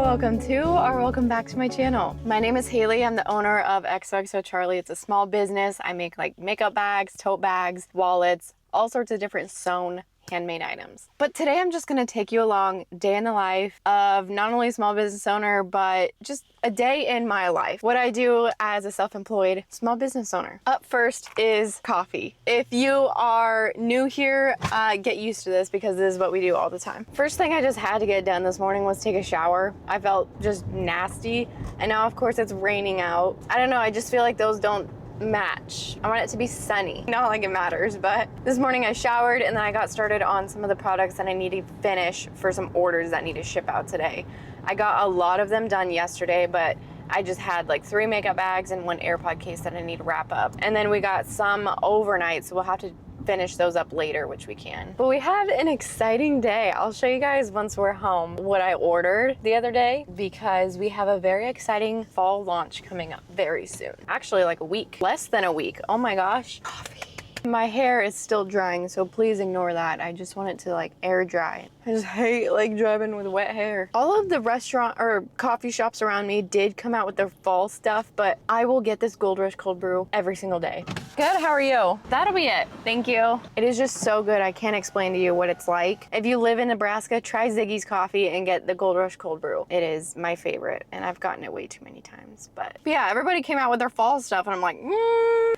welcome to or welcome back to my channel. My name is Hailey. I'm the owner of Xoxo Charley. It's a small business. I make like makeup bags, tote bags, wallets, all sorts of different sewn handmade items. But today I'm just going to take you along day in the life of not only a small business owner, but just a day in my life. What I do as a self-employed small business owner. Up first is coffee. If you are new here, get used to this because this is what we do all the time. First thing I just had to get done this morning was take a shower. I felt just nasty. And now of course it's raining out. I don't know, I just feel like those don't match. I want it to be sunny. Not like it matters, but this morning I showered and then I got started on some of the products that I need to finish for some orders that need to ship out today. I got a lot of them done yesterday, but I just had like 3 makeup bags and 1 AirPod case that I need to wrap up. And then we got some overnight, so we'll have to finish those up later, which we can. But we have an exciting day. I'll show you guys once we're home what I ordered the other day because we have a very exciting fall launch coming up very soon. Actually like a week, less than a week. Oh my gosh. Coffee. My hair is still drying, so please ignore that. I just want it to like air dry. I just hate like driving with wet hair. All of the restaurant or coffee shops around me did come out with their fall stuff, but I will get this Gold Rush cold brew every single day. Good, how are you? That'll be it. Thank you. It is just so good. I can't explain to you what it's like. If you live in Nebraska, try Ziggy's coffee and get the Gold Rush cold brew. It is my favorite, and I've gotten it way too many times. But yeah, everybody came out with their fall stuff, and I'm like,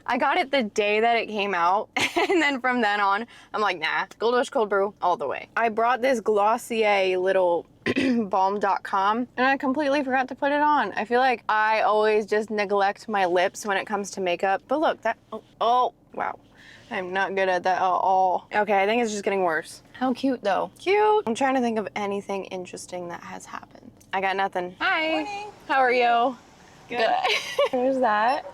I got it the day that it came out, and then from then on, I'm like, nah, Gold Rush cold brew all the way. I brought this Glossier little balm.com and I completely forgot to put it on. I feel like I always just neglect my lips when it comes to makeup. But look, that, oh wow. I'm not good at that at all. Okay, I think it's just getting worse. How cute though. Cute. I'm trying to think of anything interesting that has happened. I got nothing. Hi. Morning. How are you? Good. Who's that?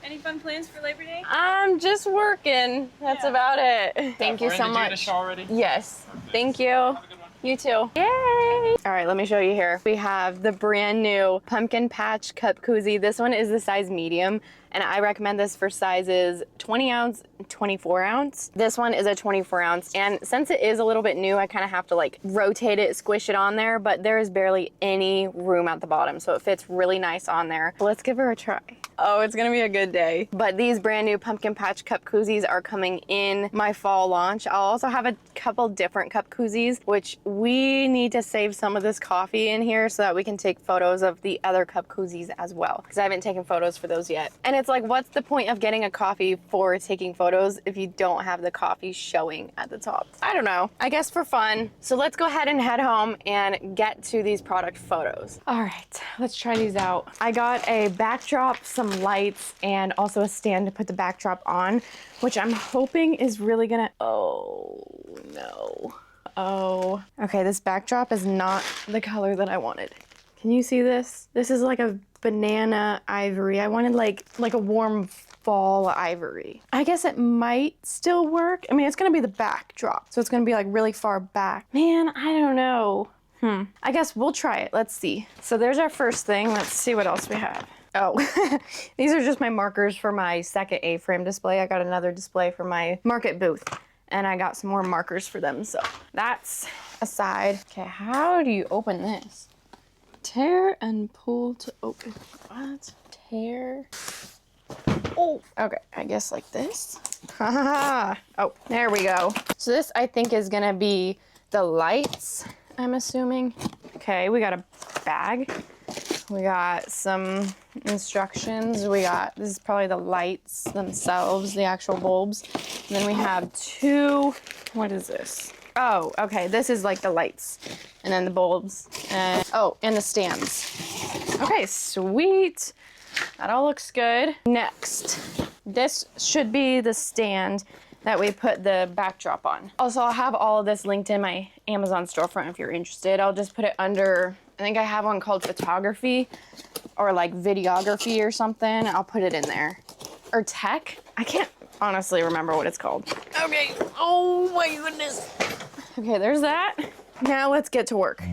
Any fun plans for Labor Day? I'm just working. That's about it. Thank you so much. Did you get a show already? Yes. Okay. Thank you. Have a good one. You too. Yay! All right, let me show you here. We have the brand new Pumpkin Patch Cup Koozie. This one is the size medium, and I recommend this for sizes 20 ounce, 24 ounce. This one is a 24 ounce, and since it is a little bit new, I kind of have to like rotate it, squish it on there, but there is barely any room at the bottom, so it fits really nice on there. So let's give her a try. Oh, it's gonna be a good day. But these brand new Pumpkin Patch Cup Koozies are coming in my fall launch. I'll also have a couple different cup koozies, which we need to save some of this coffee in here so that we can take photos of the other cup koozies as well, because I haven't taken photos for those yet. And it's like, what's the point of getting a coffee for taking photos if you don't have the coffee showing at the top? I don't know. I guess for fun. So let's go ahead and head home and get to these product photos. All right, let's try these out. I got a backdrop, some lights, and also a stand to put the backdrop on, which I'm hoping is really gonna, oh no. Oh, okay, this backdrop is not the color that I wanted. Can you see this? This is like a banana ivory. I wanted like a warm fall ivory. I guess it might still work. I mean, it's gonna be the backdrop, so it's gonna be like really far back. Man, I don't know. I guess we'll try it. Let's see. So there's our first thing. Let's see what else we have. Oh, these are just my markers for my second A-frame display. I got another display for my market booth, and I got some more markers for them. So that's aside. Okay, how do you open this? Tear and pull to open. What? Tear. Oh, okay, I guess like this. Oh, there we go. So this I think is gonna be the lights, I'm assuming. Okay, we got a bag. We got some instructions. We got, this is probably the lights themselves, the actual bulbs. And then we have 2, what is this? Oh, okay, this is like the lights. And then the bulbs. And, oh, and the stands. Okay, sweet. That all looks good. Next, this should be the stand that we put the backdrop on. Also, I'll have all of this linked in my Amazon storefront if you're interested. I'll just put it under, I think I have one called photography or like videography or something. I'll put it in there. Or tech. I can't honestly remember what it's called. Okay. Oh my goodness. Okay, there's that. Now let's get to work.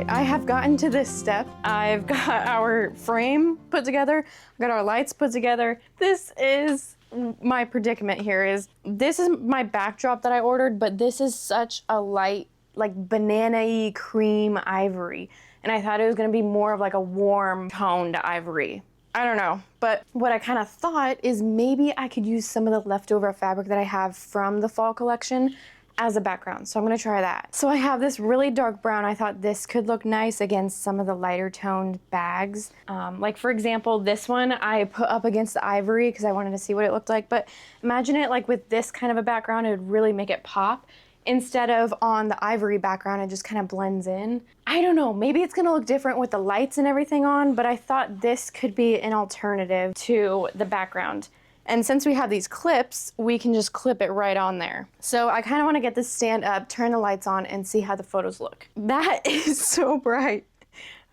Okay, I have gotten to this step. I've got our frame put together. I've got our lights put together. This is my predicament here is, this is my backdrop that I ordered, but this is such a light, like banana-y cream ivory. And I thought it was gonna be more of like a warm toned ivory. I don't know, but what I kind of thought is maybe I could use some of the leftover fabric that I have from the fall collection as a background. So I'm gonna try that. So I have this really dark brown. I thought this could look nice against some of the lighter toned bags. Like for example, this one I put up against the ivory because I wanted to see what it looked like. But imagine it like with this kind of a background, it would really make it pop. Instead of on the ivory background, it just kind of blends in. I don't know, maybe it's gonna look different with the lights and everything on, but I thought this could be an alternative to the background. And since we have these clips, we can just clip it right on there. So I kind of want to get this stand up, turn the lights on, and see how the photos look. That is so bright.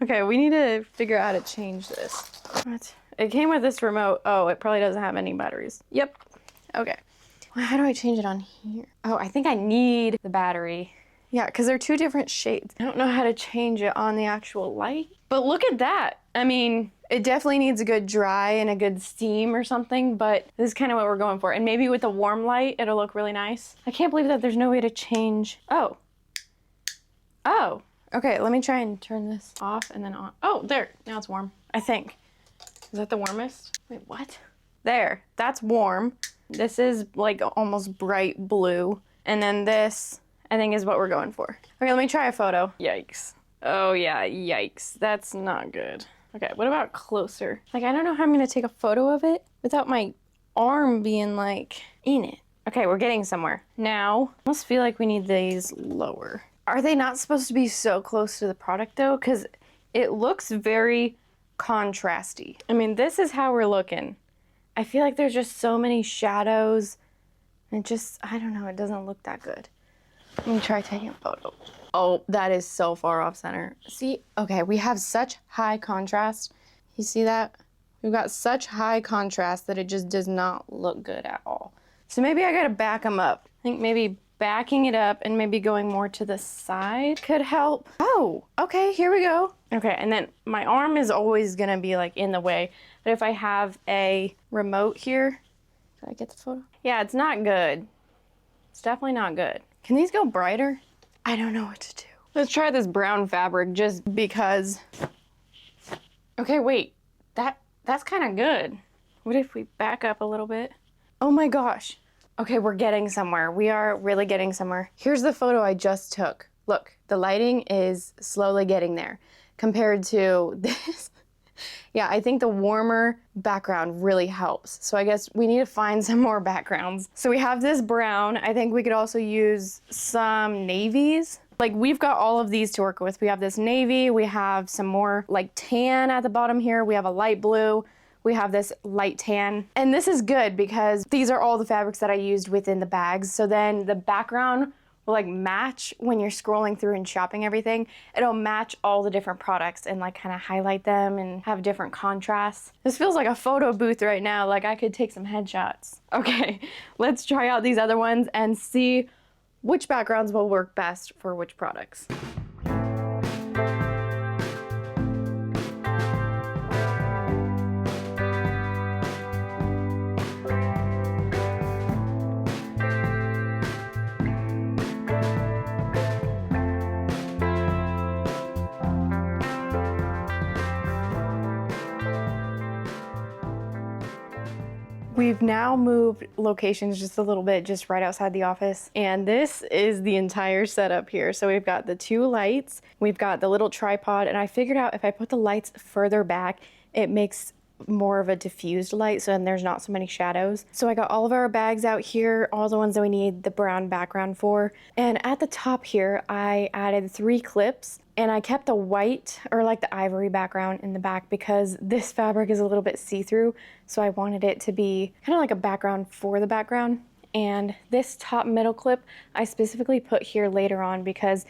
Okay, we need to figure out how to change this. What? It came with this remote. Oh, it probably doesn't have any batteries. Yep. Okay. Well, how do I change it on here? Oh, I think I need the battery. Yeah, because they're two different shades. I don't know how to change it on the actual light. But look at that. I mean, it definitely needs a good dry and a good steam or something, but this is kind of what we're going for. And maybe with a warm light, it'll look really nice. I can't believe that there's no way to change. Oh. Oh. Okay, let me try and turn this off and then on. Oh, there. Now it's warm, I think. Is that the warmest? Wait, what? There. That's warm. This is like almost bright blue. And then this, I think, is what we're going for. Okay, let me try a photo. Yikes. Oh yeah, yikes. That's not good. Okay, what about closer? Like, I don't know how I'm gonna take a photo of it without my arm being like in it. Okay, we're getting somewhere. Now, I almost feel like we need these lower. Are they not supposed to be so close to the product though? Because it looks very contrasty. I mean, this is how we're looking. I feel like there's just so many shadows. And it just, I don't know, it doesn't look that good. Let me try taking a photo. Oh, that is so far off center. See, okay, we have such high contrast. You see that? We've got such high contrast that it just does not look good at all. So maybe I gotta back them up. I think maybe backing it up and maybe going more to the side could help. Oh, okay, here we go. Okay, and then my arm is always gonna be like in the way. But if I have a remote here, did I get the photo? Yeah, it's not good. It's definitely not good. Can these go brighter? I don't know what to do. Let's try this brown fabric just because. Okay, wait, that's kind of good. What if we back up a little bit? Oh my gosh. Okay, we're getting somewhere. We are really getting somewhere. Here's the photo I just took. Look, the lighting is slowly getting there compared to this. Yeah, I think the warmer background really helps. So I guess we need to find some more backgrounds. So we have this brown. I think we could also use some navies. Like, we've got all of these to work with. We have this navy, we have some more like tan at the bottom here. We have a light blue. We have this light tan. And this is good because these are all the fabrics that I used within the bags. So then the background will like match when you're scrolling through and shopping everything. It'll match all the different products and like kind of highlight them and have different contrasts. This feels like a photo booth right now. Like I could take some headshots. Okay, let's try out these other ones and see which backgrounds will work best for which products. We've now moved locations just a little bit, just right outside the office. And this is the entire setup here. So we've got the two lights, we've got the little tripod, and I figured out if I put the lights further back, it makes more of a diffused light, so then there's not so many shadows. So I got all of our bags out here, all the ones that we need the brown background for. And at the top here, I added 3 clips, and I kept the white or like the ivory background in the back because this fabric is a little bit see-through. So I wanted it to be kind of like a background for the background. And this top middle clip, I specifically put here later on because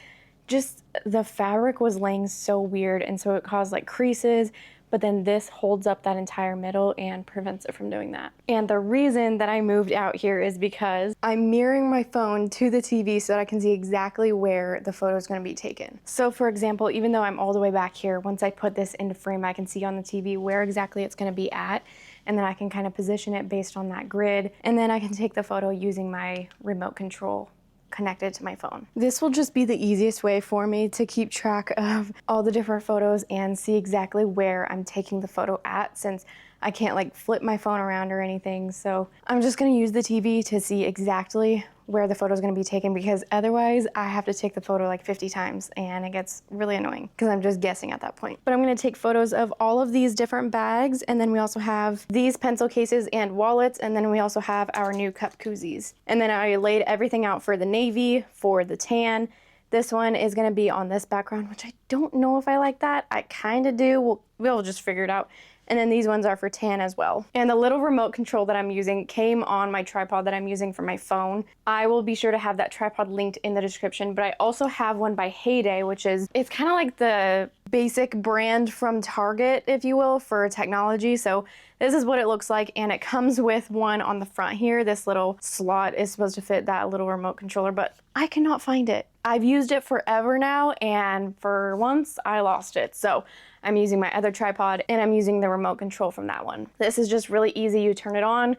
just the fabric was laying so weird, and so it caused like creases, but then this holds up that entire middle and prevents it from doing that. And the reason that I moved out here is because I'm mirroring my phone to the TV so that I can see exactly where the photo is going to be taken. So for example, even though I'm all the way back here, once I put this into frame, I can see on the TV where exactly it's going to be at, and then I can kind of position it based on that grid, and then I can take the photo using my remote control connected to my phone. This will just be the easiest way for me to keep track of all the different photos and see exactly where I'm taking the photo at, since I can't like flip my phone around or anything. So I'm just gonna use the TV to see exactly where the photo is going to be taken, because otherwise I have to take the photo like 50 times and it gets really annoying because I'm just guessing at that point. But I'm going to take photos of all of these different bags, and then we also have these pencil cases and wallets, and then we also have our new cup koozies. And then I laid everything out for the navy, for the tan. This one is going to be on this background, which I don't know if I like that. I kind of do. We'll just figure it out. And then these ones are for tan as well. And the little remote control that I'm using came on my tripod that I'm using for my phone. I will be sure to have that tripod linked in the description, but I also have one by Hailey, which is, it's kind of like the basic brand from Target, if you will, for technology. So this is what it looks like, and it comes with one on the front here. This little slot is supposed to fit that little remote controller, but I cannot find it. I've used it forever now, and for once I lost it. So I'm using my other tripod, and I'm using the remote control from that one. This is just really easy. You turn it on,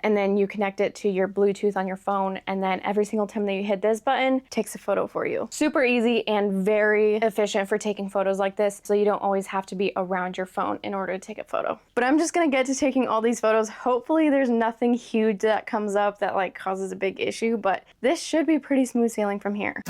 and then you connect it to your Bluetooth on your phone, and then every single time that you hit this button, it takes a photo for you. Super easy and very efficient for taking photos like this, so you don't always have to be around your phone in order to take a photo. But I'm just gonna get to taking all these photos. Hopefully there's nothing huge that comes up that like causes a big issue, but this should be pretty smooth sailing from here.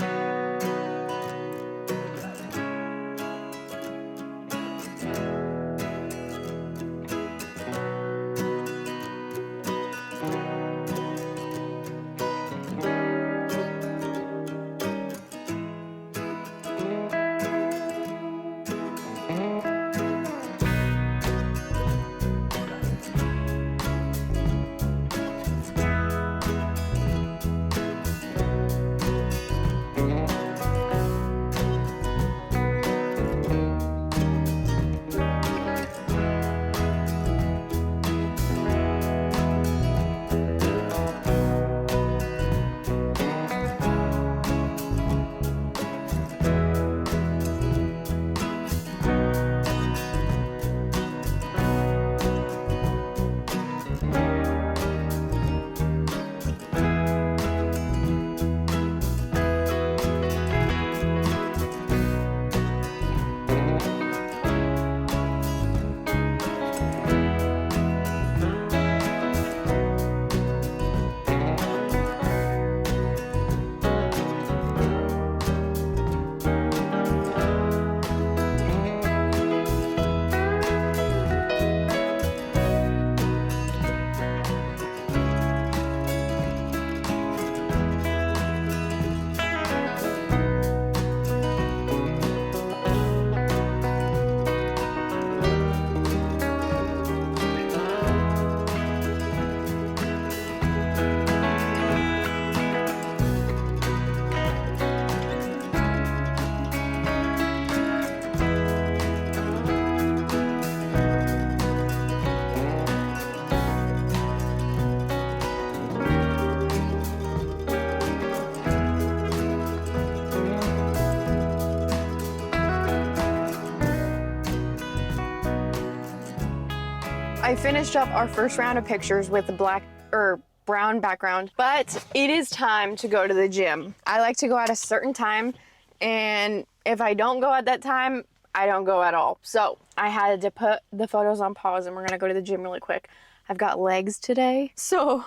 I finished up our first round of pictures with the black or brown background, but it is time to go to the gym. I like to go at a certain time, and if I don't go at that time, I don't go at all. So I had to put the photos on pause, and we're gonna go to the gym really quick. I've got legs today, so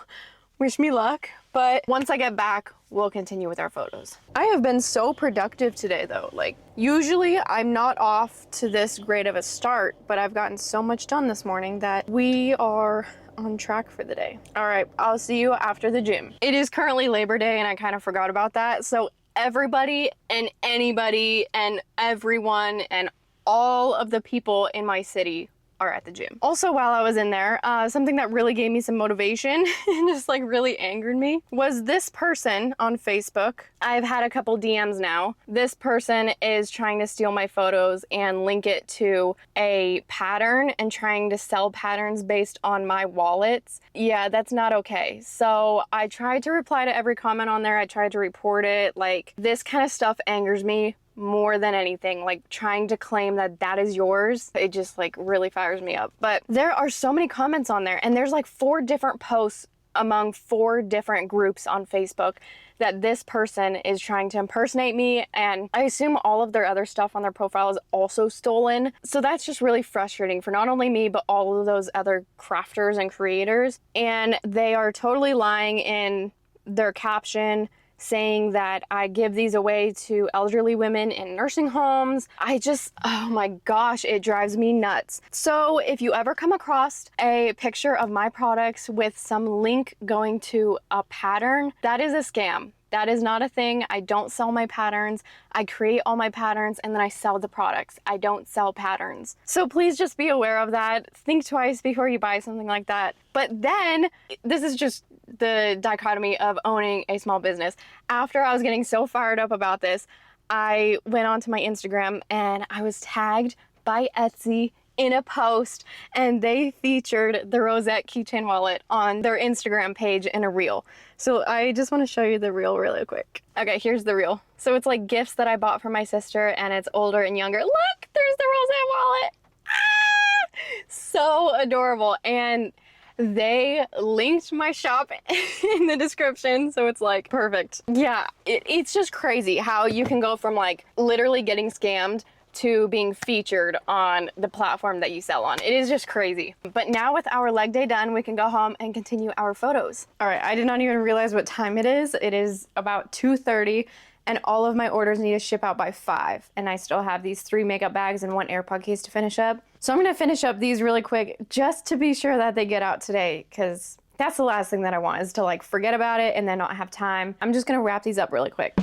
wish me luck. But once I get back, we'll continue with our photos. I have been so productive today though. Like usually I'm not off to this great of a start, but I've gotten so much done this morning that we are on track for the day. All right, I'll see you after the gym. It is currently Labor Day and I kind of forgot about that. So everybody and anybody and everyone and all of the people in my city are at the gym. Also, while I was in there, something that really gave me some motivation and just like really angered me was this person on Facebook. I've had a couple DMs now. This person is trying to steal my photos and link it to a pattern and trying to sell patterns based on my wallets. Yeah, that's not okay. So I tried to reply to every comment on there. I tried to report it. Like, this kind of stuff angers me more than anything. Like, trying to claim that that is yours, it just like really fires me up. But there are so many comments on there, and there's like 4 different posts among 4 different groups on Facebook that this person is trying to impersonate me, and I assume all of their other stuff on their profile is also stolen. So that's just really frustrating for not only me, but all of those other crafters and creators. And they are totally lying in their caption, saying that I give these away to elderly women in nursing homes. Oh my gosh, it drives me nuts. So if you ever come across a picture of my products with some link going to a pattern, that is a scam. That is not a thing. I don't sell my patterns. I create all my patterns and then I sell the products. I don't sell patterns. So please just be aware of that. Think twice before you buy something like that. But then, this is just the dichotomy of owning a small business. After I was getting so fired up about this, I went onto my Instagram and I was tagged by Etsy in a post, and they featured the Rosette keychain wallet on their Instagram page in a reel. So I just want to show you the reel really quick. Okay, here's the reel. So it's like gifts that I bought for my sister, and it's older and younger. Look, there's the Rosette wallet. Ah! So adorable. And they linked my shop in the description, so it's like perfect. Yeah, it's just crazy how you can go from like literally getting scammed to being featured on the platform that you sell on. It is just crazy. But now with our leg day done, we can go home and continue our photos. All right, I did not even realize what time it is. It is about 2:30, and all of my orders need to ship out by 5. And I still have these 3 makeup bags and 1 AirPod case to finish up. So I'm gonna finish up these really quick just to be sure that they get out today, because that's the last thing that I want, is to like forget about it and then not have time. I'm just gonna wrap these up really quick.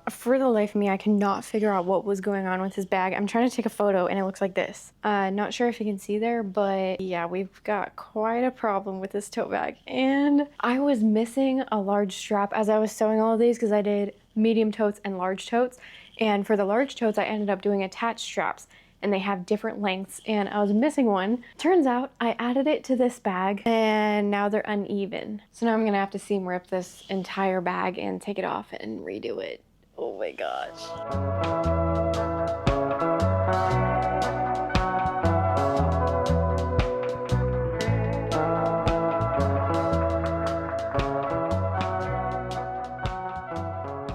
For the life of me, I cannot figure out what was going on with his bag. I'm trying to take a photo and it looks like this. Not sure if you can see there, but yeah, we've got quite a problem with this tote bag. And I was missing a large strap as I was sewing all of these, because I did medium totes and large totes. And for the large totes, I ended up doing attached straps, and they have different lengths, and I was missing one. Turns out I added it to this bag and now they're uneven. So now I'm gonna have to seam rip this entire bag and take it off and redo it. Oh my gosh.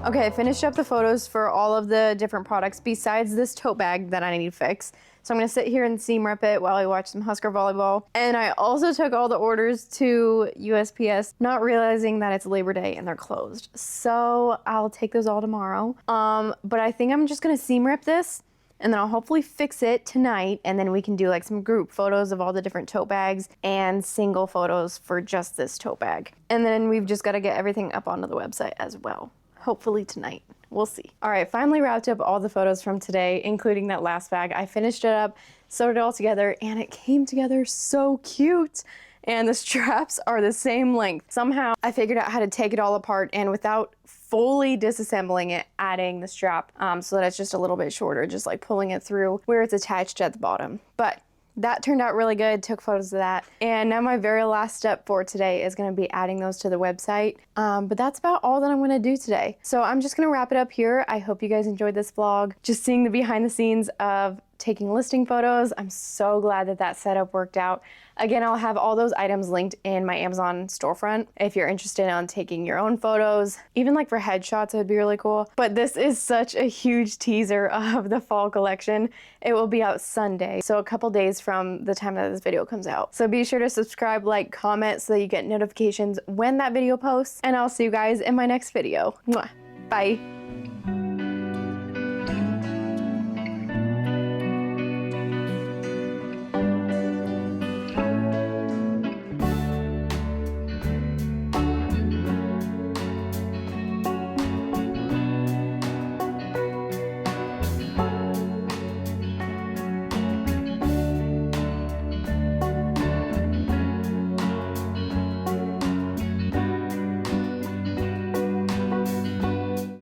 Okay, I finished up the photos for all of the different products besides this tote bag that I need to fix. So I'm gonna sit here and seam rip it while I watch some Husker volleyball. And I also took all the orders to USPS, not realizing that it's Labor Day and they're closed. So I'll take those all tomorrow. But I think I'm just gonna seam rip this, and then I'll hopefully fix it tonight, and then we can do like some group photos of all the different tote bags and single photos for just this tote bag. And then we've just gotta get everything up onto the website as well. Hopefully tonight. We'll see. All right, finally wrapped up all the photos from today, including that last bag. I finished it up, sewed it all together, and it came together so cute. And the straps are the same length. Somehow I figured out how to take it all apart, and without fully disassembling it, adding the strap so that it's just a little bit shorter, just like pulling it through where it's attached at the bottom. But that turned out really good, took photos of that. And now my very last step for today is gonna be adding those to the website. But that's about all that I'm gonna do today. So I'm just gonna wrap it up here. I hope you guys enjoyed this vlog. Just seeing the behind the scenes of taking listing photos. I'm so glad that that setup worked out. Again, I'll have all those items linked in my Amazon storefront if you're interested in taking your own photos. Even like for headshots, it would be really cool. But this is such a huge teaser of the fall collection. It will be out Sunday, so a couple days from the time that this video comes out. So be sure to subscribe, like, comment so that you get notifications when that video posts, and I'll see you guys in my next video. Mwah. Bye.